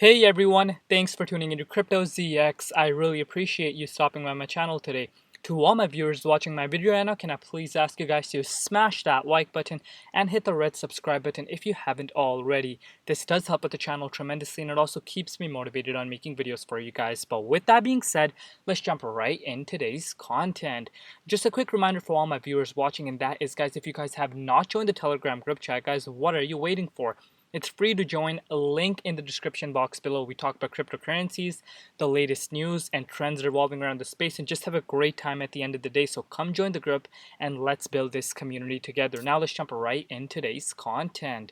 Hey everyone, thanks for tuning into Crypto ZX. I really appreciate you stopping by my channel today. To all my viewers watching my video right now, can I please ask you guys to smash that like button and hit the red subscribe button if you haven't already. This does help with the channel tremendously and it also keeps me motivated on making videos for you guys. But with that being said, let's jump right in today's content. Just a quick reminder for all my viewers watching, and that is, guys, if you guys have not joined the Telegram group chat, guys, what are you waiting for? It's free to join. A link in the description box below. We talk about cryptocurrencies, the latest news and trends revolving around the space, and just have a great time at the end of the day. So come join the group and let's build this community together. Now let's jump right in today's content.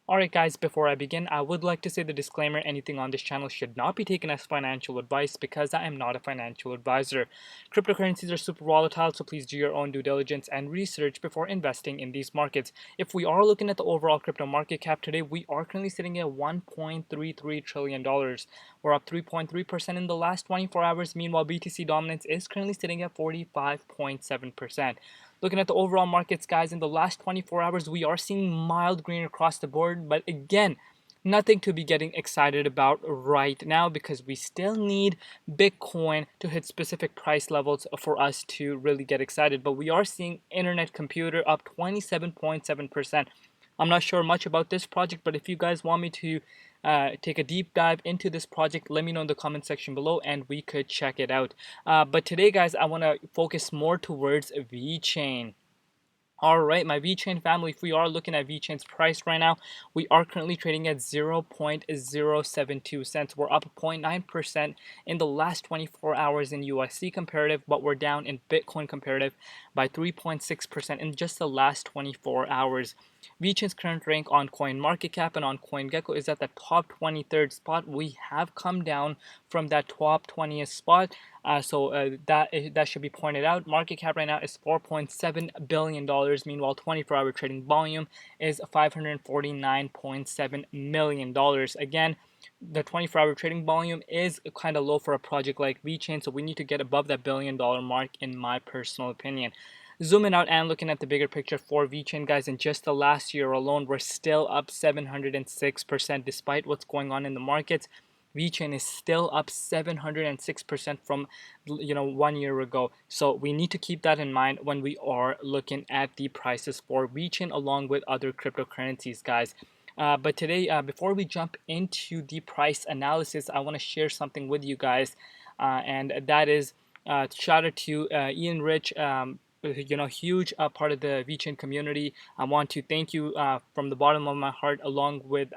Alright guys, before I begin, I would like to say the disclaimer: anything on this channel should not be taken as financial advice because I am not a financial advisor. Cryptocurrencies are super volatile, so please do your own due diligence and research before investing in these markets. If we are looking at the overall crypto market cap today, we are currently sitting at $1.33 trillion. We're up 3.3% in the last 24 hours. Meanwhile, BTC dominance is currently sitting at 45.7%. Looking at the overall markets, guys, in the last 24 hours, we are seeing mild green across the board. But again, nothing to be getting excited about right now because we still need Bitcoin to hit specific price levels for us to really get excited. But we are seeing Internet Computer up 27.7%. I'm not sure much about this project, but if you guys want me to take a deep dive into this project, let me know in the comment section below and we could check it out. But today, guys, I want to focus more towards Vechain. Alright, my Vechain family, if we are looking at Vechain's price right now, we are currently trading at 0.072 cents. We're up 0.9% in the last 24 hours in USD comparative, but we're down in Bitcoin comparative by 3.6% in just the last 24 hours. Vechain's current rank on CoinMarketCap and on CoinGecko is at the top 23rd spot. We have come down from that top 20th spot, so that should be pointed out. Market cap right now is $4.7 billion. Meanwhile, 24-hour trading volume is $549.7 million. Again, the 24-hour trading volume is kind of low for a project like Vechain, so we need to get above that $1 billion mark in my personal opinion. Zooming out and looking at the bigger picture for Vechain, guys, in just the last year alone, we're still up 706% despite what's going on in the markets. Vechain is still up 706% from 1 year ago. So we need to keep that in mind when we are looking at the prices for Vechain along with other cryptocurrencies, guys. But today, before we jump into the price analysis, I want to share something with you guys, and that is shout out to Ian Rich. Huge part of the Vechain community. I want to thank you from the bottom of my heart, along with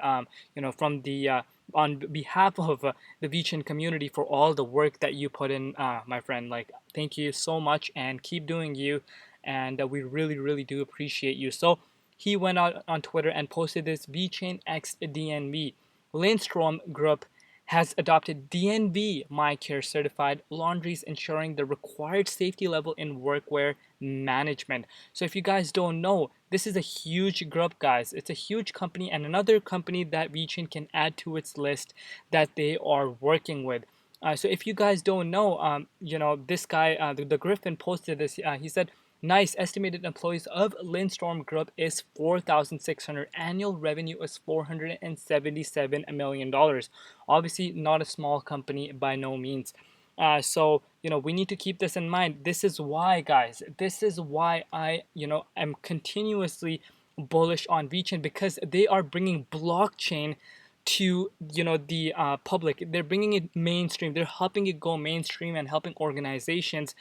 from the on behalf of the Vechain community, for all the work that you put in, my friend. Like, thank you so much and keep doing you, and we really do appreciate you. So he went out on Twitter and posted this: Vechain X DNV. Lindstrom Group has adopted DNV MyCare certified laundries, ensuring the required safety level in workwear management. So if you guys don't know, this is a huge group, guys. It's a huge company and another company that Vechain can add to its list that they are working with. So if you guys don't know, this guy, the Griffin posted this. He said, nice. Estimated employees of Lindstrom Group is 4,600. Annual revenue is $477 million. Obviously, not a small company by no means. So we need to keep this in mind. This is why, guys. This is why I am continuously bullish on Vechain, because they are bringing blockchain to the public. They're bringing it mainstream. They're helping it go mainstream and helping organizations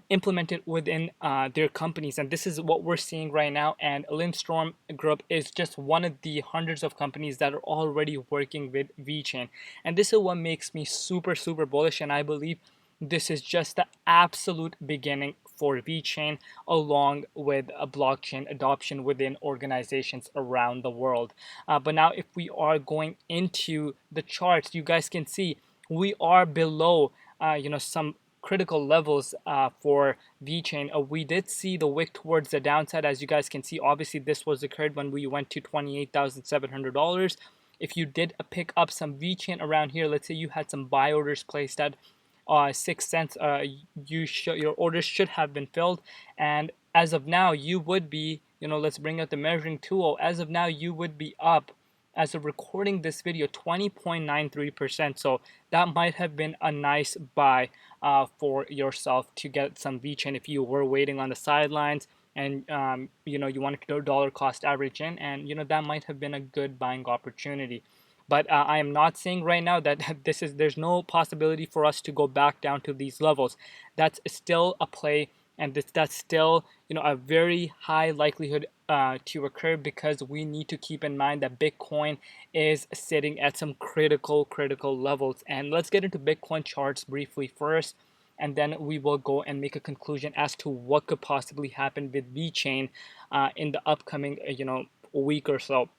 implement it within their companies, and this is what we're seeing right now. And Lindstrom Group is just one of the hundreds of companies that are already working with Vechain, and this is what makes me super bullish. And I believe this is just the absolute beginning for Vechain, along with a blockchain adoption within organizations around the world. But now, if we are going into the charts, you guys can see we are below some critical levels for Vechain. We did see the wick towards the downside, as you guys can see. Obviously, this was occurred when we went to $28,700. If you did pick up some Vechain around here, let's say you had some buy orders placed at 6 cents, your orders should have been filled. And as of now, you would be, let's bring out the measuring tool. As of now, you would be up as of recording this video, 20.93%. So that might have been a nice buy for yourself to get some Vechain if you were waiting on the sidelines and you wanted to dollar cost average in, and that might have been a good buying opportunity. But I am not saying right now that there's no possibility for us to go back down to these levels. That's still a play, and that's still a very high likelihood to occur, because we need to keep in mind that Bitcoin is sitting at some critical levels. And let's get into Bitcoin charts briefly first, and then we will go and make a conclusion as to what could possibly happen with VeChain in the upcoming week or so.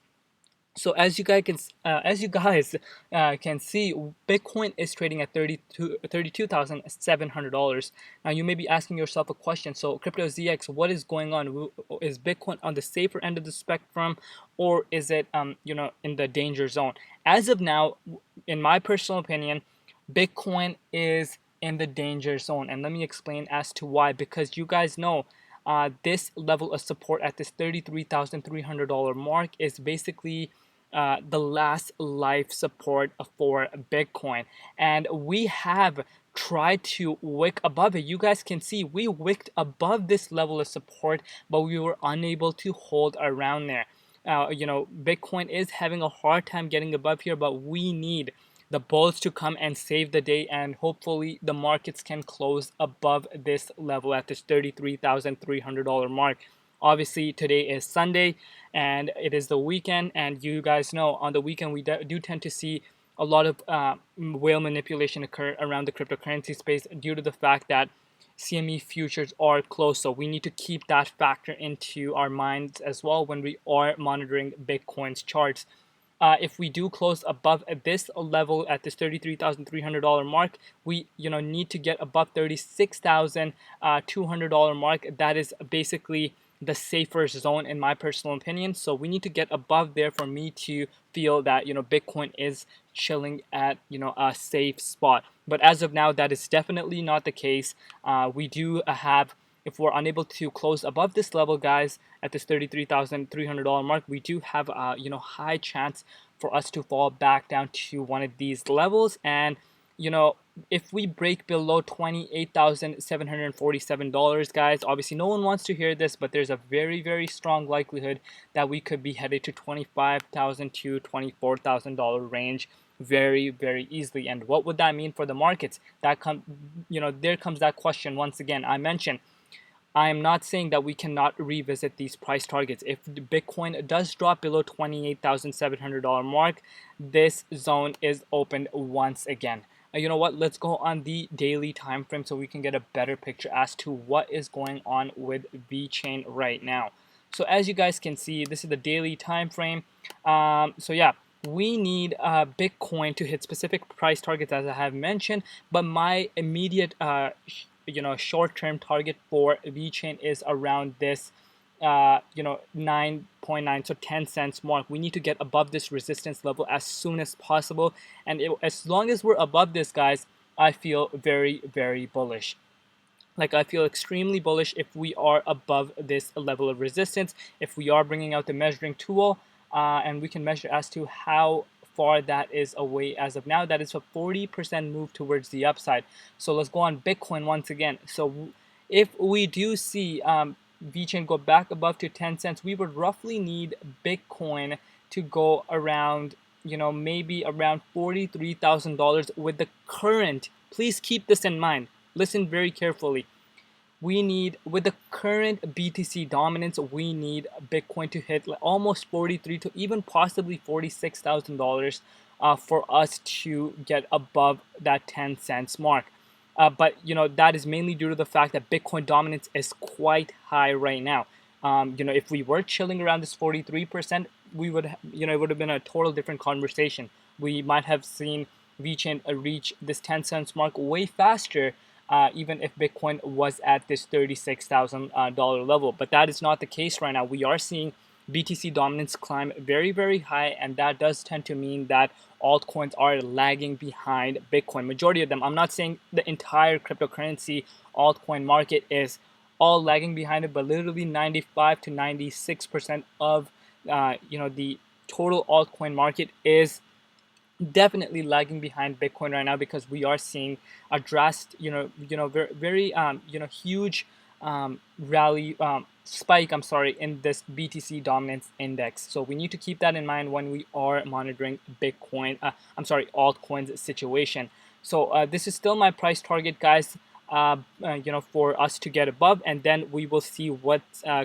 So as you guys can see, Bitcoin is trading at $32,700. Now you may be asking yourself a question. So Crypto ZX, what is going on? Is Bitcoin on the safer end of the spectrum, or is it in the danger zone? As of now, in my personal opinion, Bitcoin is in the danger zone, and let me explain as to why. Because you guys know, this level of support at this $33,300 mark is basically the last life support for Bitcoin, and we have tried to wick above it. You guys can see we wicked above this level of support, but we were unable to hold around there. Bitcoin is having a hard time getting above here, but we need the bulls to come and save the day, and hopefully the markets can close above this level at this $33,300 mark. Obviously today is Sunday and it is the weekend, and you guys know on the weekend we do tend to see a lot of whale manipulation occur around the cryptocurrency space due to the fact that CME futures are closed. So we need to keep that factor into our minds as well when we are monitoring Bitcoin's charts. If we do close above this level at this $33,300 mark, we need to get above $36,200 mark. That is basically the safer zone in my personal opinion. So we need to get above there for me to feel that Bitcoin is chilling at a safe spot. But as of now, that is definitely not the case. We do have, if we're unable to close above this level, guys, at this $33,300 mark, we do have a high chance for us to fall back down to one of these levels. And if we break below $28,747, guys, obviously no one wants to hear this, but there's a very strong likelihood that we could be headed to $25,000 to $24,000 range very easily. And what would that mean for the markets? There comes that question once again. I mentioned, I am not saying that we cannot revisit these price targets. If Bitcoin does drop below $28,700 mark, this zone is opened once again. You know what? Let's go on the daily time frame so we can get a better picture as to what is going on with VeChain right now. So as you guys can see, this is the daily time frame. So yeah, we need Bitcoin to hit specific price targets as I have mentioned, but my immediate short-term target for VeChain is around this 9.9, so 10 cents mark. We need to get above this resistance level as soon as possible, and as long as we're above this, guys, I feel very bullish. Like, I feel extremely bullish if we are above this level of resistance, if we are bringing out the measuring tool, and we can measure as to how far that is away as of now. That is a 40% move towards the upside. So let's go on Bitcoin once again. So if we do see VeChain go back above to 10 cents, we would roughly need Bitcoin to go around, maybe around $43,000 with the current. Please keep this in mind. Listen very carefully. We need, with the current BTC dominance, we need Bitcoin to hit almost 43 to even possibly $46,000 for us to get above that 10 cents mark. But that is mainly due to the fact that Bitcoin dominance is quite high right now. If we were chilling around this 43%, we would, it would have been a total different conversation. We might have seen VeChain reach this 10 cents mark way faster, even if Bitcoin was at this $36,000 level. But that is not the case right now. We are seeing BTC dominance climb very high, and that does tend to mean that altcoins are lagging behind Bitcoin. Majority of them. I'm not saying the entire cryptocurrency altcoin market is all lagging behind it, but literally 95 to 96% of the total altcoin market is definitely lagging behind Bitcoin right now, because we are seeing a drastic, very huge rally spike. I'm sorry, in this BTC dominance index. So we need to keep that in mind when we are monitoring Bitcoin. Altcoins situation. So this is still my price target, guys. For us to get above, and then we will see what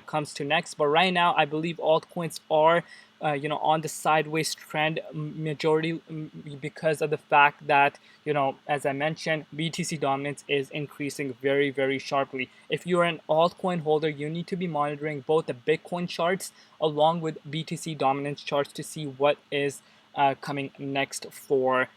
comes to next. But right now, I believe altcoins are on the sideways trend, majority because of the fact that, as I mentioned, BTC dominance is increasing very, very sharply. If you're an altcoin holder, you need to be monitoring both the Bitcoin charts along with BTC dominance charts to see what is coming next for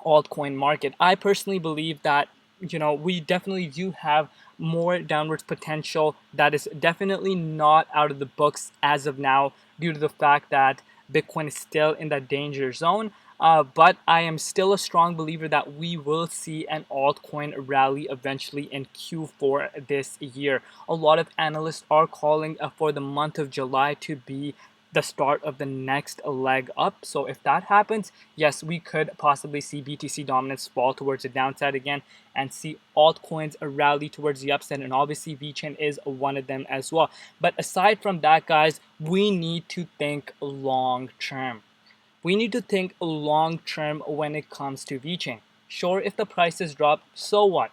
altcoin market. I personally believe that, we definitely do have more downwards potential that is definitely not out of the books as of now, due to the fact that Bitcoin is still in that danger zone. But I am still a strong believer that we will see an altcoin rally eventually in Q4 this year. A lot of analysts are calling for the month of July to be the start of the next leg up. So if that happens, yes, we could possibly see BTC dominance fall towards the downside again and see altcoins rally towards the upside. And obviously Vechain is one of them as well. But aside from that, guys, we need to think long term. We need to think long term when it comes to Vechain. Sure, if the prices drop, so what?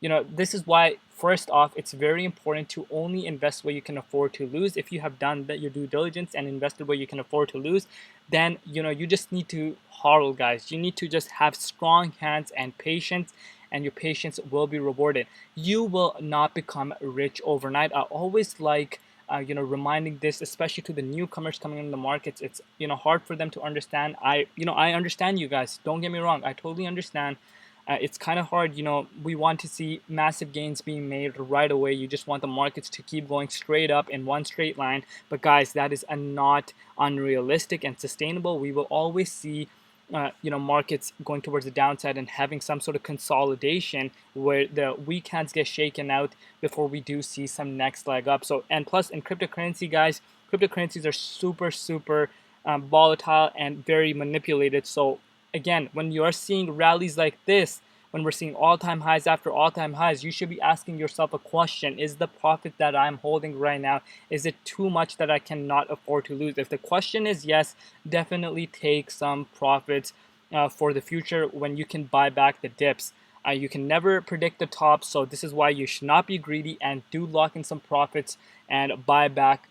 This is why, first off, it's very important to only invest where you can afford to lose. If you have done your due diligence and invested where you can afford to lose, then you just need to hodl, guys. You need to just have strong hands and patience, and your patience will be rewarded. You will not become rich overnight. I always like reminding this, especially to the newcomers coming in the markets. It's hard for them to understand. I understand you guys. Don't get me wrong. I totally understand. It's kind of hard. We want to see massive gains being made right away. You just want the markets to keep going straight up in one straight line. But guys, that is not unrealistic and sustainable. We will always see markets going towards the downside and having some sort of consolidation where the weak hands get shaken out before we do see some next leg up. So, and plus in cryptocurrency, guys, cryptocurrencies are super volatile and very manipulated. So again, when you are seeing rallies like this, when we're seeing all-time highs after all-time highs, you should be asking yourself a question. Is the profit that I'm holding right now, is it too much that I cannot afford to lose? If the question is yes, definitely take some profits for the future when you can buy back the dips. You can never predict the top, so this is why you should not be greedy and do lock in some profits and buy back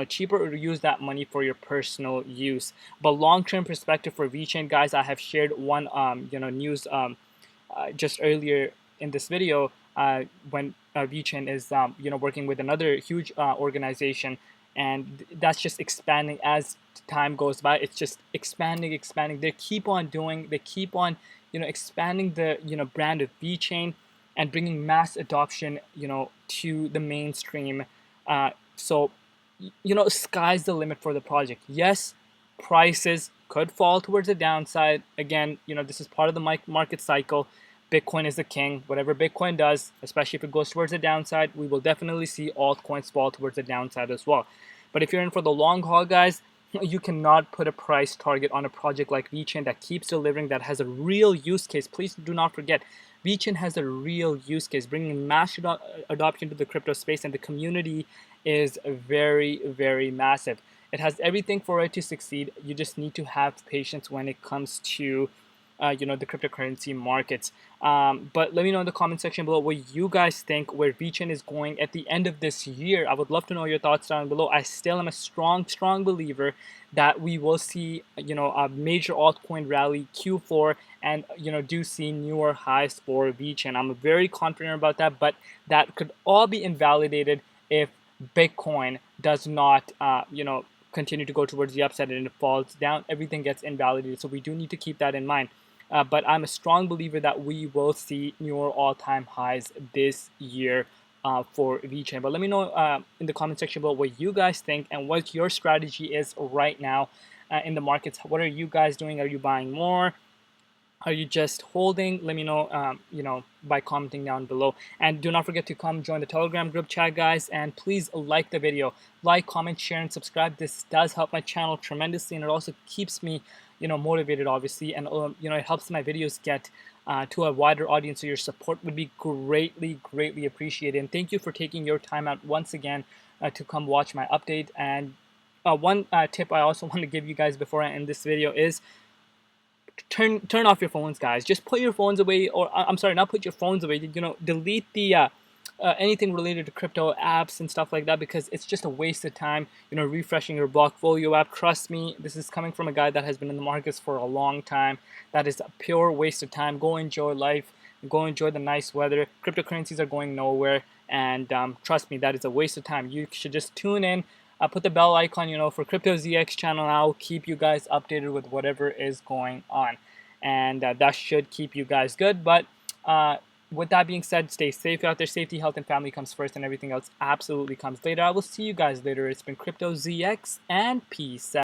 cheaper, or use that money for your personal use. But long-term perspective for Vechain, guys, I have shared one news just earlier in this video, when Vechain is working with another huge organization, and that's just expanding as time goes by. It's just expanding. They keep on expanding the brand of Vechain and bringing mass adoption to the mainstream. So sky's the limit for the project. Yes, prices could fall towards the downside. Again, this is part of the market cycle. Bitcoin is the king. Whatever Bitcoin does, especially if it goes towards the downside, we will definitely see altcoins fall towards the downside as well. But if you're in for the long haul, guys, you cannot put a price target on a project like Vechain that keeps delivering, that has a real use case. Please do not forget, Vechain has a real use case, bringing mass adoption to the crypto space, and the community is very massive. It has everything for it to succeed. You just need to have patience when it comes to the cryptocurrency markets. But let me know in the comment section below what you guys think, where Vechain is going at the end of this year. I would love to know your thoughts down below. I still am a strong believer that we will see a major altcoin rally Q4, and do see newer highs for Vechain. I'm very confident about that, but that could all be invalidated if Bitcoin does not continue to go towards the upside and it falls down. Everything gets invalidated, so we do need to keep that in mind. But I'm a strong believer that we will see newer all-time highs this year for Vechain. But let me know in the comment section below what you guys think and what your strategy is right now in the markets. What are you guys doing? Are you buying more? Are you just holding? Let me know, by commenting down below. And do not forget to come join the Telegram group chat, guys. And please like the video, like, comment, share, and subscribe. This does help my channel tremendously, and it also keeps me, motivated, obviously. And it helps my videos get to a wider audience. So your support would be greatly appreciated. And thank you for taking your time out once again to come watch my update. And one tip I also want to give you guys before I end this video is turn off your phones, guys. Just put your phones away, or I'm sorry, not put your phones away. Delete the anything related to crypto apps and stuff like that, because it's just a waste of time. Refreshing your Blockfolio app. Trust me, this is coming from a guy that has been in the markets for a long time. That is a pure waste of time. Go enjoy life. Go enjoy the nice weather. Cryptocurrencies are going nowhere, and trust me, that is a waste of time. You should just tune in. Put the bell icon, for Crypto ZX channel. I'll keep you guys updated with whatever is going on, and that should keep you guys good. But with that being said, stay safe out there. Safety, health, and family comes first, and everything else absolutely comes later. I will see you guys later. It's been Crypto ZX, and peace out.